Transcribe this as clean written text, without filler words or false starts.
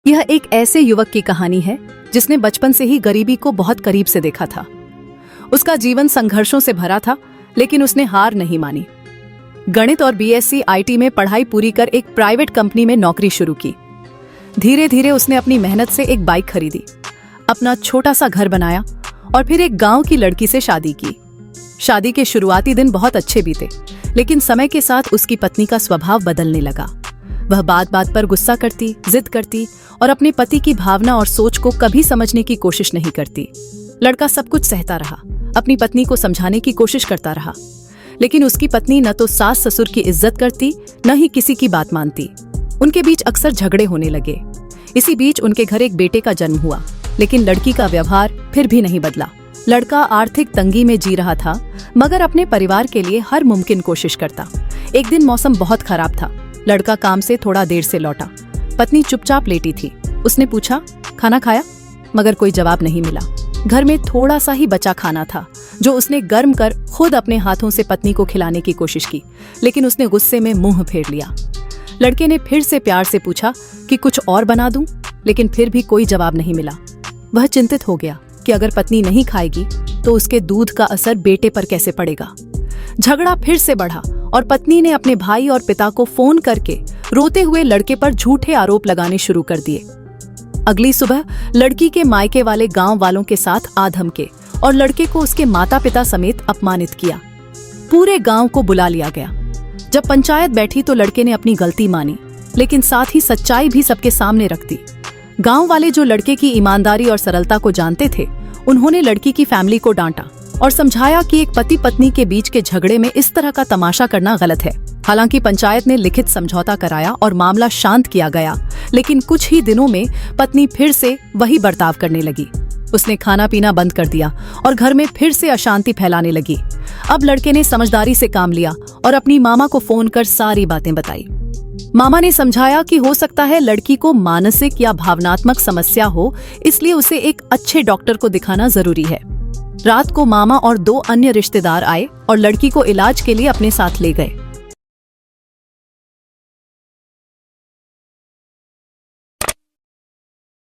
यह एक ऐसे युवक की कहानी है जिसने बचपन से ही गरीबी को बहुत करीब से देखा था। उसका जीवन संघर्षों से भरा था, लेकिन उसने हार नहीं मानी। गणित और बीएससी आईटी में पढ़ाई पूरी कर एक प्राइवेट कंपनी में नौकरी शुरू की। धीरे धीरे उसने अपनी मेहनत से एक बाइक खरीदी, अपना छोटा सा घर बनाया और फिर एक गांव की लड़की से शादी की। शादी के शुरुआती दिन बहुत अच्छे बीते, लेकिन समय के साथ उसकी पत्नी का स्वभाव बदलने लगा। वह बात बात पर गुस्सा करती, जिद करती और अपने पति की भावना और सोच को कभी समझने की कोशिश नहीं करती। लड़का सब कुछ सहता रहा, अपनी पत्नी को समझाने की कोशिश करता रहा, लेकिन उसकी पत्नी न तो सास ससुर की इज्जत करती, न ही किसी की बात मानती। उनके बीच अक्सर झगड़े होने लगे। इसी बीच उनके घर एक बेटे का जन्म हुआ, लेकिन लड़की का व्यवहार फिर भी नहीं बदला। लड़का आर्थिक तंगी में जी रहा था, मगर अपने परिवार के लिए हर मुमकिन कोशिश करता। एक दिन मौसम बहुत खराब था। लड़का काम से थोड़ा देर से लौटा। पत्नी चुपचाप लेटी थी। उसने पूछा, खाना खाया? मगर कोई जवाब नहीं मिला। घर में थोड़ा सा ही बचा खाना था, जो उसने गर्म कर खुद अपने हाथों से पत्नी को खिलाने की कोशिश की, लेकिन उसने गुस्से में मुंह फेर लिया। लड़के ने फिर से प्यार से पूछा कि कुछ और बना दूं, लेकिन फिर भी कोई जवाब नहीं मिला। वह चिंतित हो गया कि अगर पत्नी नहीं खाएगी तो उसके दूध का असर बेटे पर कैसे पड़ेगा। झगड़ा फिर से बढ़ा और पत्नी ने अपने भाई और पिता को फोन करके रोते हुए लड़के पर झूठे आरोप लगाने शुरू कर दिए। अगली सुबह लड़की के मायके वाले गांव वालों के साथ आ धमके और लड़के को उसके माता पिता समेत अपमानित किया। पूरे गांव को बुला लिया गया। जब पंचायत बैठी तो लड़के ने अपनी गलती मानी, लेकिन साथ ही सच्चाई भी सबके सामने रख दी। गांव वाले जो लड़के की ईमानदारी और सरलता को जानते थे, उन्होंने लड़की की फैमिली को डांटा और समझाया कि एक पति पत्नी के बीच के झगड़े में इस तरह का तमाशा करना गलत है। हालांकि पंचायत ने लिखित समझौता कराया और मामला शांत किया गया, लेकिन कुछ ही दिनों में पत्नी फिर से वही बर्ताव करने लगी। उसने खाना पीना बंद कर दिया और घर में फिर से अशांति फैलाने लगी। अब लड़के ने समझदारी से काम लिया और अपनी मामा को फोन कर सारी बातें बताई। मामा ने समझाया कि हो सकता है लड़की को मानसिक या भावनात्मक समस्या हो, इसलिए उसे एक अच्छे डॉक्टर को दिखाना जरूरी है। रात को मामा और 2 अन्य रिश्तेदार आए और लड़की को इलाज के लिए अपने साथ ले गए।